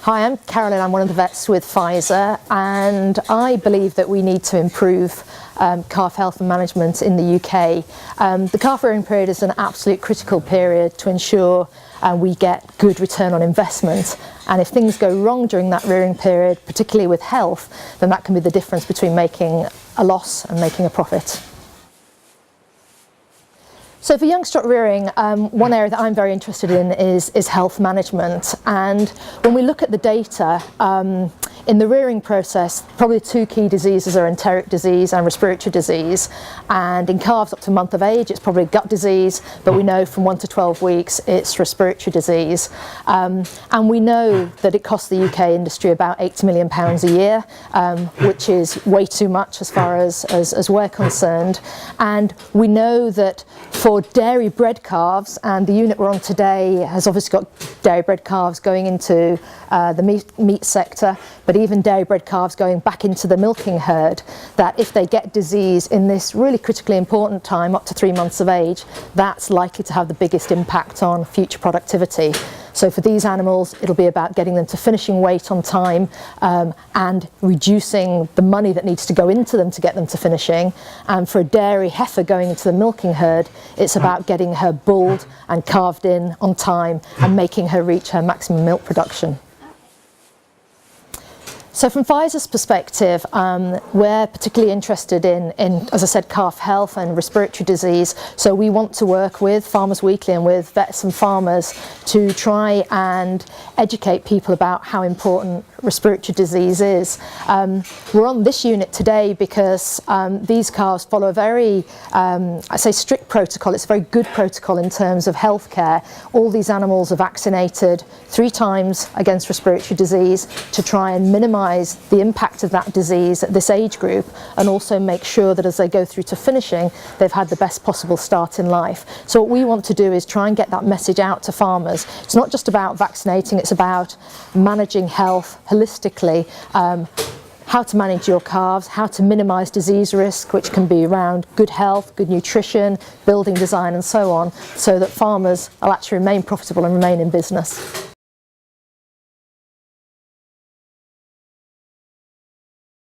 Hi, I'm Carolyn. I'm one of the vets with Pfizer, and I believe that we need to improve calf health and management in the UK. The calf rearing period is an absolute critical period to ensure we get good return on investment, and if things go wrong during that rearing period, particularly with health, then that can be the difference between making a loss and making a profit. So for youngstock rearing, one area that I'm very interested in is health management, and when we look at the data, in the rearing process, probably two key diseases are enteric disease and respiratory disease, and in calves up to a month of age it's probably gut disease, but we know from 1 to 12 weeks it's respiratory disease, and we know that it costs the UK industry about £80 million a year, which is way too much as far as we're concerned, and we know that for dairy bred calves, and the unit we're on today has obviously got dairy bred calves going into the meat sector, but even dairy bred calves going back into the milking herd, that if they get disease in this really critically important time, up to 3 months of age, that's likely to have the biggest impact on future productivity. So for these animals, it'll be about getting them to finishing weight on time and reducing the money that needs to go into them to get them to finishing. And for a dairy heifer going into the milking herd, it's about getting her bulled and calved in on time and making her reach her maximum milk production. So from Pfizer's perspective, we're particularly interested in, as I said, calf health and respiratory disease. So we want to work with Farmers Weekly and with vets and farmers to try and educate people about how important respiratory disease is. We're on this unit today because these calves follow a very, I say strict protocol. It's a very good protocol in terms of healthcare. All these animals are vaccinated 3 times against respiratory disease to try and minimise the impact of that disease at this age group, and also make sure that as they go through to finishing, they've had the best possible start in life. So what we want to do is try and get that message out to farmers. It's not just about vaccinating, it's about managing health holistically, how to manage your calves, how to minimise disease risk, which can be around good health, good nutrition, building design and so on, so that farmers will actually remain profitable and remain in business.